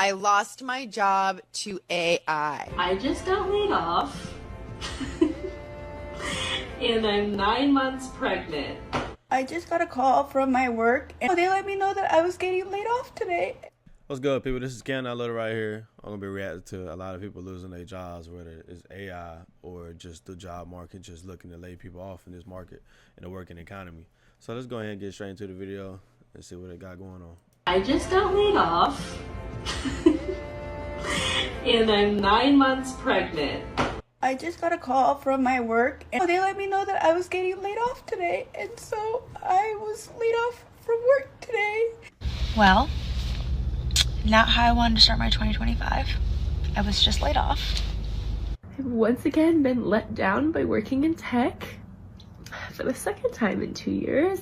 I lost my job to AI. I just got laid off and I'm 9 months pregnant. I just got a call from my work and they let me know that I was getting laid off today. What's good, people? This is KM.Little right here. I'm going to be reacting to a lot of people losing their jobs, whether it's AI or just the job market, just looking to lay people off in this market in the working economy. So let's go ahead and get straight into the video and see what they got going on. I just got laid off and I'm 9 months pregnant. I just got a call from my work and they let me know that I was getting laid off today. And so I was laid off from work today. Well, not how I wanted to start my 2025. I was just laid off. I've once again been let down by working in tech. For the second time in 2 years,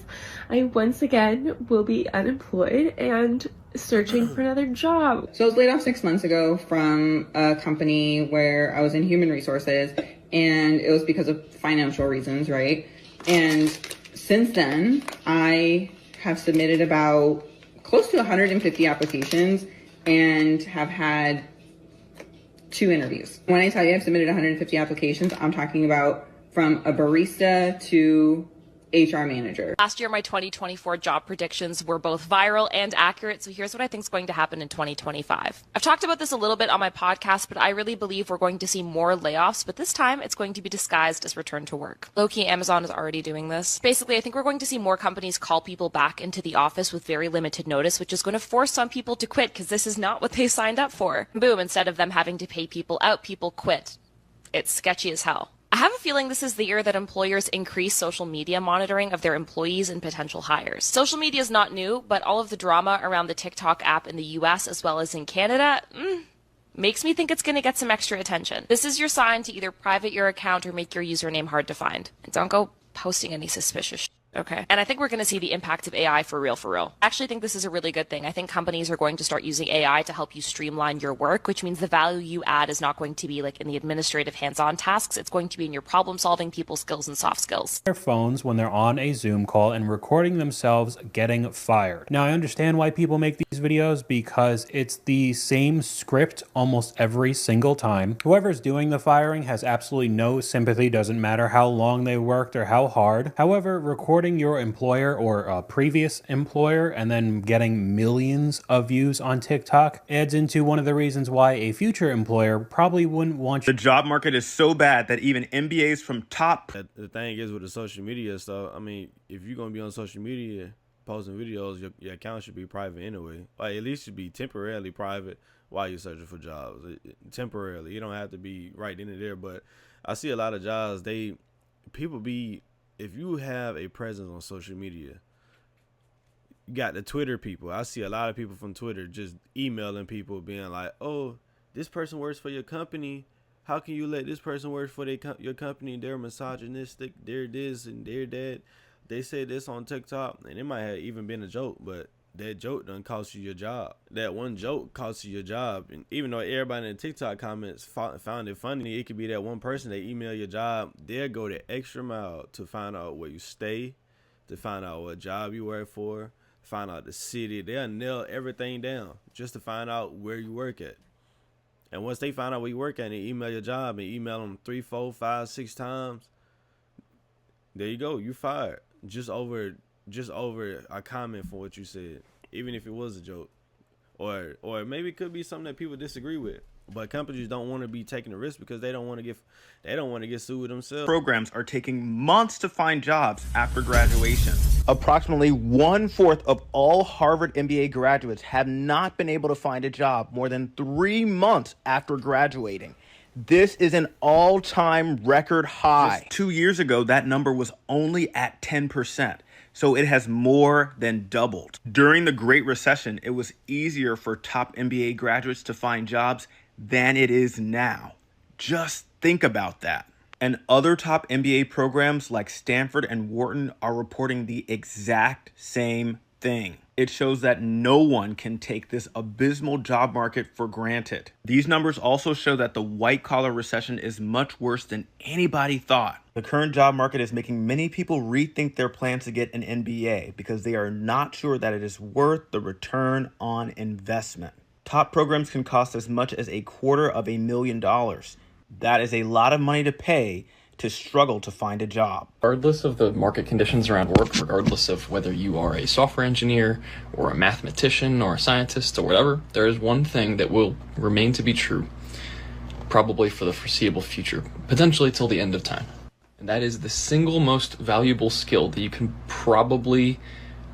I once again will be unemployed and searching for another job. So I was laid off 6 months ago from a company where I was in human resources, and it was because of financial reasons, right? And since then, I have submitted about close to 150 applications and have had 2 interviews. When I tell you I've submitted 150 applications, I'm talking about from a barista to HR manager. Last year, my 2024 job predictions were both viral and accurate, so here's what I think is going to happen in 2025. I've talked about this a little bit on my podcast, but I really believe we're going to see more layoffs, but this time it's going to be disguised as return to work. Low-key, Amazon is already doing this. Basically, I think we're going to see more companies call people back into the office with very limited notice, which is going to force some people to quit because this is not what they signed up for. Boom, instead of them having to pay people out, people quit. It's sketchy as hell. I have a feeling this is the year that employers increase social media monitoring of their employees and potential hires. Social media is not new, but all of the drama around the TikTok app in the US as well as in Canada, makes me think it's going to get some extra attention. This is your sign to either private your account or make your username hard to find. And don't go posting any suspicious shit. Okay. And I think we're going to see the impact of AI for real, for real. I actually think this is a really good thing. I think companies are going to start using AI to help you streamline your work, which means the value you add is not going to be like in the administrative hands-on tasks. It's going to be in your problem solving, people skills, and soft skills. Their phones when they're on a Zoom call and recording themselves getting fired. Now, I understand why people make these videos because it's the same script almost every single time. Whoever's doing the firing has absolutely no sympathy, doesn't matter how long they worked or how hard. However, recording your employer or a previous employer and then getting millions of views on TikTok adds into one of the reasons why a future employer probably wouldn't want you. The job market is so bad that even MBAs from top... The thing is with the social media stuff, I mean, if you're going to be on social media posting videos, your account should be private anyway. Like, at least should be temporarily private while you're searching for jobs. Temporarily. You don't have to be right in there, but I see a lot of jobs, if you have a presence on social media, you got the Twitter people. I see a lot of people from Twitter just emailing people being like, oh, this person works for your company. How can you let this person work for your company? They're misogynistic. They're this and they're that. They said this on TikTok, and it might have even been a joke, but that joke done cost you your job. That one joke cost you your job. And even though everybody in the TikTok comments found it funny, it could be that one person that email your job. They'll go the extra mile to find out where you stay, to find out what job you work for, find out the city. They'll nail everything down just to find out where you work at. And once they find out where you work at and they email your job and email them 3, 4, 5, 6 times, there you go. You fired. Just over a comment for what you said, even if it was a joke, or maybe it could be something that people disagree with. But companies don't want to be taking a risk because they don't want to get sued themselves. Programs are taking months to find jobs after graduation. Approximately 1/4 of all Harvard MBA graduates have not been able to find a job more than 3 months after graduating. This is an all-time record high. Just 2 years ago, that number was only at 10%. So it has more than doubled. During the Great Recession, it was easier for top MBA graduates to find jobs than it is now. Just think about that. And other top MBA programs like Stanford and Wharton are reporting the exact same thing. It shows that no one can take this abysmal job market for granted. These numbers also show that the white-collar recession is much worse than anybody thought. The current job market is making many people rethink their plans to get an MBA because they are not sure that it is worth the return on investment. Top programs can cost as much as $250,000. That is a lot of money to pay to struggle to find a job. Regardless of the market conditions around work, regardless of whether you are a software engineer or a mathematician or a scientist or whatever, there is one thing that will remain to be true, probably for the foreseeable future, potentially till the end of time. And that is the single most valuable skill that you can probably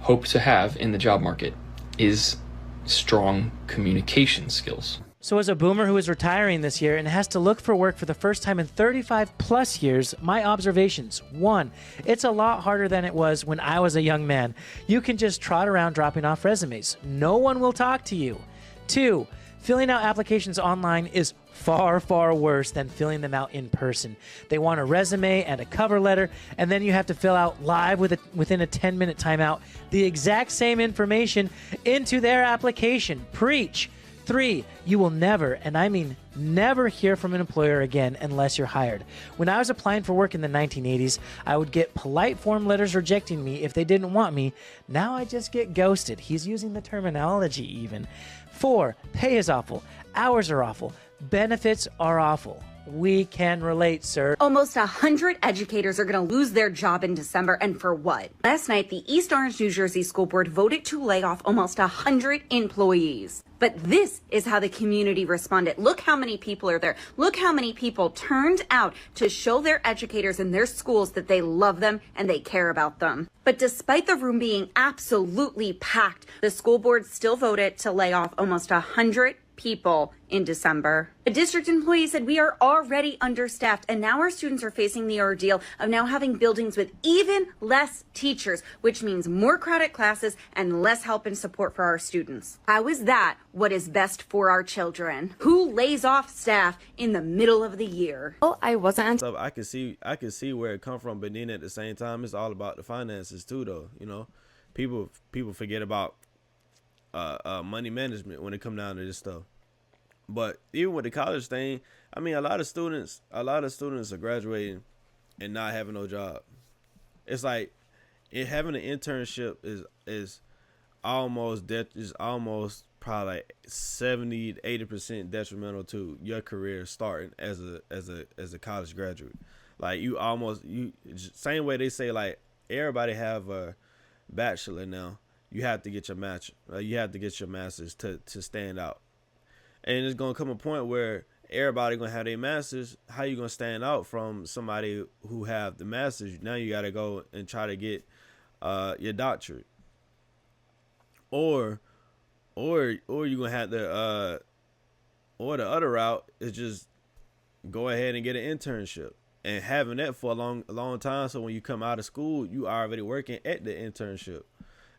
hope to have in the job market is strong communication skills. So as a boomer who is retiring this year and has to look for work for the first time in 35 plus years, my observations: 1, it's a lot harder than it was when I was a young man. You can just trot around dropping off resumes. No one will talk to you. 2, filling out applications online is far, far worse than filling them out in person. They want a resume and a cover letter, and then you have to fill out live within a 10-minute timeout the exact same information into their application. Preach. 3, you will never, and I mean never, hear from an employer again unless you're hired. When I was applying for work in the 1980s, I would get polite form letters rejecting me if they didn't want me. Now I just get ghosted. He's using the terminology even. 4, pay is awful. Hours are awful. Benefits are awful. We can relate, sir. Almost 100 educators are going to lose their job in December, and for what? Last night, the East Orange, New Jersey School Board voted to lay off almost 100 employees. But this is how the community responded. Look how many people are there. Look how many people turned out to show their educators in their schools that they love them and they care about them. But despite the room being absolutely packed, the school board still voted to lay off almost 100 people in December. The district employee said, we are already understaffed, and now our students are facing the ordeal of now having buildings with even less teachers, which means more crowded classes and less help and support for our students. How is that what is best for our children? Who lays off staff in the middle of the year? Well, I wasn't. So I can see where it come from, but then at the same time, it's all about the finances too, though. You know, people forget about money management when it come down to this stuff. But even with the college thing, I mean, a lot of students are graduating and not having no job. It's like having an internship is almost probably like 70 to 80% detrimental to your career starting as a college graduate. Like same way they say like everybody have a bachelor now. You have to get your master's to stand out. And it's gonna come a point where everybody gonna have their masters. How you gonna stand out from somebody who have the masters? Now you gotta go and try to get your doctorate, or you gonna have to or the other route is just go ahead and get an internship and having that for a long time. So when you come out of school, you are already working at the internship.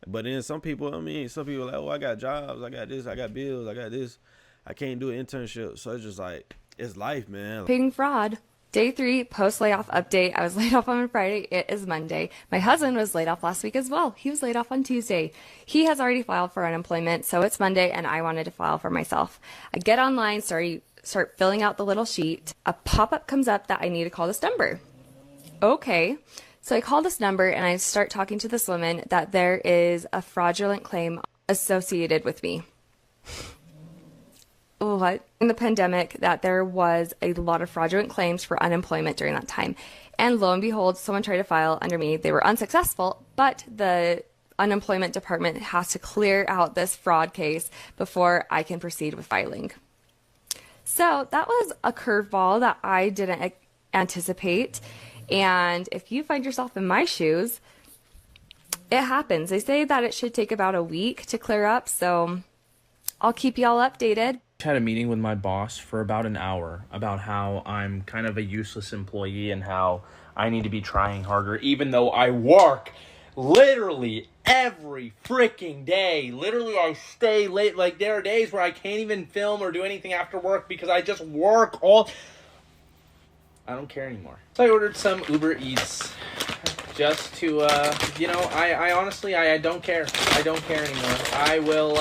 But then some people are like, oh, I got jobs, I got this, I got bills, I got this. I can't do an internship. So it's just like, it's life, man. Ping fraud. Day 3, post-layoff update. I was laid off on Friday. It is Monday. My husband was laid off last week as well. He was laid off on Tuesday. He has already filed for unemployment, so it's Monday, and I wanted to file for myself. I get online, start filling out the little sheet. A pop-up comes up that I need to call this number. Okay. So I call this number, and I start talking to this woman that there is a fraudulent claim associated with me. What? In the pandemic, that there was a lot of fraudulent claims for unemployment during that time. And lo and behold, someone tried to file under me. They were unsuccessful, but the unemployment department has to clear out this fraud case before I can proceed with filing. So that was a curveball that I didn't anticipate. And if you find yourself in my shoes, it happens. They say that it should take about a week to clear up, so I'll keep y'all updated. I had a meeting with my boss for about an hour about how I'm kind of a useless employee and how I need to be trying harder, even though I work literally every freaking day. Literally, I stay late. Like, there are days where I can't even film or do anything after work because I just work all... I don't care anymore. So I ordered some Uber Eats just to, I honestly, I don't care. I don't care anymore. I will,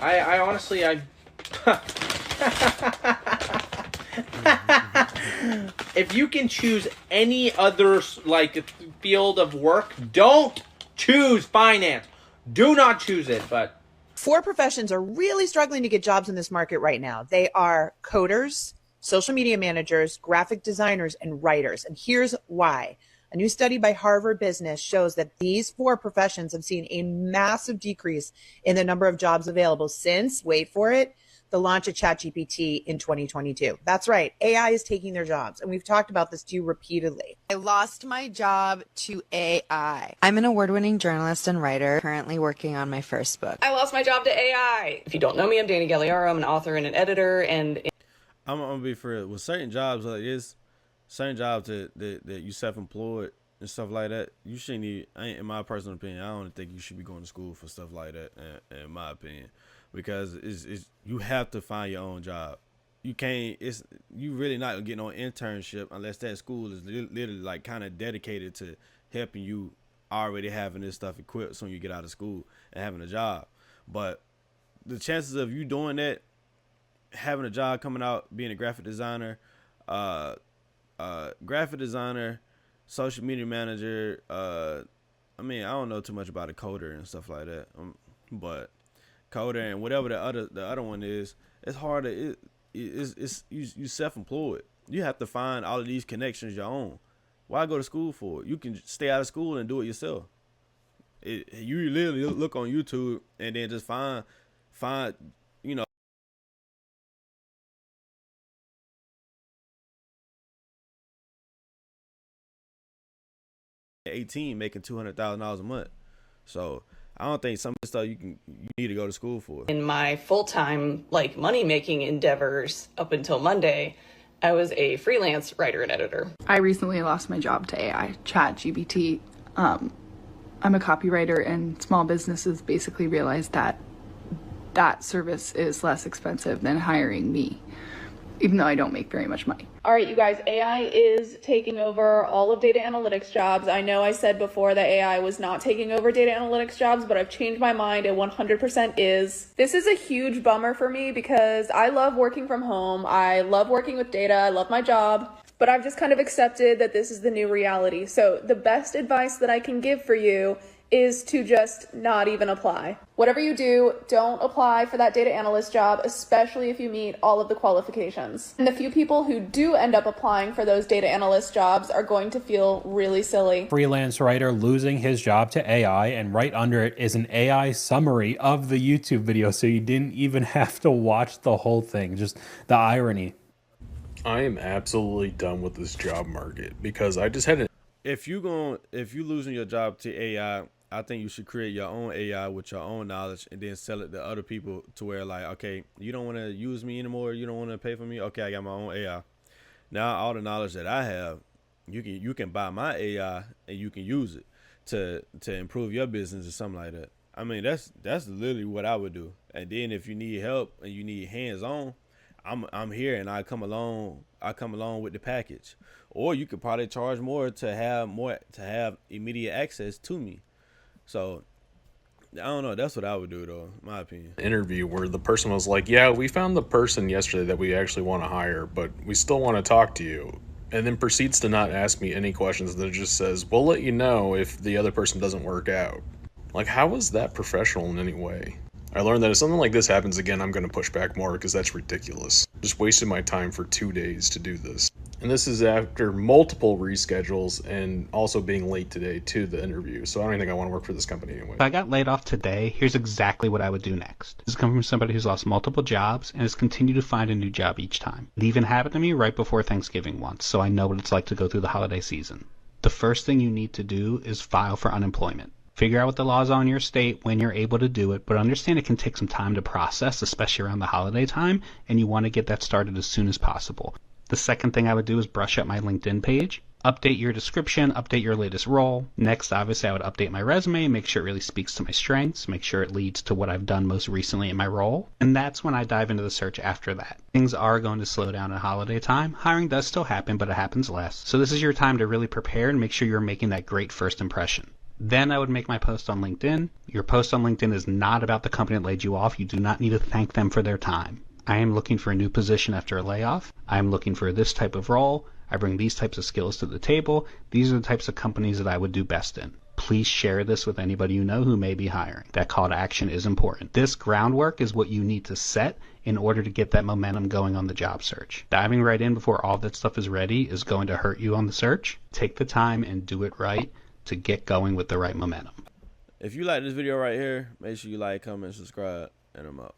I honestly, if you can choose any other, field of work, don't choose finance. Do not choose it, but 4 professions are really struggling to get jobs in this market right now. They are coders, social media managers, graphic designers, and writers. And here's why. A new study by Harvard Business shows that these 4 professions have seen a massive decrease in the number of jobs available since, wait for it, the launch of ChatGPT in 2022. That's right. AI is taking their jobs. And we've talked about this to you repeatedly. I lost my job to AI. I'm an award-winning journalist and writer, currently working on my first book. I lost my job to AI. If you don't know me, I'm Danny Galliaro. I'm an author and an editor. And I'm gonna be for real. With certain jobs like this, certain jobs that you self-employed and stuff like that, you shouldn't need, in my personal opinion, I don't think you should be going to school for stuff like that, in my opinion. Because it's you have to find your own job. You can't, you really not gonna get no internship unless that school is literally like kind of dedicated to helping you already having this stuff equipped so when you get out of school and having a job. But the chances of you doing that, having a job coming out, being a graphic designer, social media manager, I mean, I don't know too much about a coder and stuff like that, but coder and whatever the other one is, it's hard to, you self-employed. You have to find all of these connections your own. Why go to school for it? You can stay out of school and do it yourself. You literally look on YouTube and then just find, you know, 18 making $200,000 a month. So I don't think some of the stuff you need to go to school for. in my full-time, like, money-making endeavors up until Monday, I was a freelance writer and editor. I recently lost my job to AI, ChatGPT. I'm a copywriter, and small businesses basically realized that that service is less expensive than hiring me, even though I don't make very much money. All right, you guys, AI is taking over all of data analytics jobs. I know I said before that AI was not taking over data analytics jobs, but I've changed my mind. It 100% is. This is a huge bummer for me because I love working from home. I love working with data. I love my job, but I've just kind of accepted that this is the new reality. So the best advice that I can give for you is to just not even apply. Whatever you do, don't apply for that data analyst job, especially if you meet all of the qualifications. And the few people who do end up applying for those data analyst jobs are going to feel really silly. Freelance writer losing his job to AI, and right under it is an AI summary of the YouTube video, so you didn't even have to watch the whole thing. Just the irony. I am absolutely done with this job market because I just had an... If you losing your job to AI, I think you should create your own AI with your own knowledge and then sell it to other people to where, like, okay, you don't want to use me anymore, you don't want to pay for me, okay, I got my own AI. Now all the knowledge that I have, you can buy my AI and you can use it to improve your business or something like that. I mean, that's literally what I would do. And then if you need help and you need hands-on, I'm here and I come along with the package. Or you could probably charge more to have immediate access to me. So I don't know, that's what I would do though, in my opinion. Interview where the person was like, yeah, we found the person yesterday that we actually want to hire, but we still want to talk to you. And then proceeds to not ask me any questions, and then just says, we'll let you know if the other person doesn't work out. Like, how is that professional in any way? I learned that if something like this happens again, I'm going to push back more because that's ridiculous. Just wasted my time for 2 days to do this. And this is after multiple reschedules and also being late today to the interview. So I don't even think I want to work for this company anyway. If I got laid off today, here's exactly what I would do next. This is coming from somebody who's lost multiple jobs and has continued to find a new job each time. It even happened to me right before Thanksgiving once, so I know what it's like to go through the holiday season. The first thing you need to do is file for unemployment. Figure out what the laws are in your state when you're able to do it, but understand it can take some time to process, especially around the holiday time, and you want to get that started as soon as possible. The second thing I would do is brush up my LinkedIn page, update your description, update your latest role. Next, obviously, I would update my resume, make sure it really speaks to my strengths, make sure it leads to what I've done most recently in my role. And that's when I dive into the search after that. Things are going to slow down at holiday time. Hiring does still happen, but it happens less. So this is your time to really prepare and make sure you're making that great first impression. Then I would make my post on LinkedIn. Your post on LinkedIn is not about the company that laid you off. You do not need to thank them for their time. I am looking for a new position after a layoff. I am looking for this type of role. I bring these types of skills to the table. These are the types of companies that I would do best in. please share this with anybody you know who may be hiring. That call to action is important. This groundwork is what you need to set in order to get that momentum going on the job search. Diving right in before all that stuff is ready is going to hurt you on the search. Take the time and do it right to get going with the right momentum. If you like this video right here, make sure you like, comment, subscribe, and I'm out.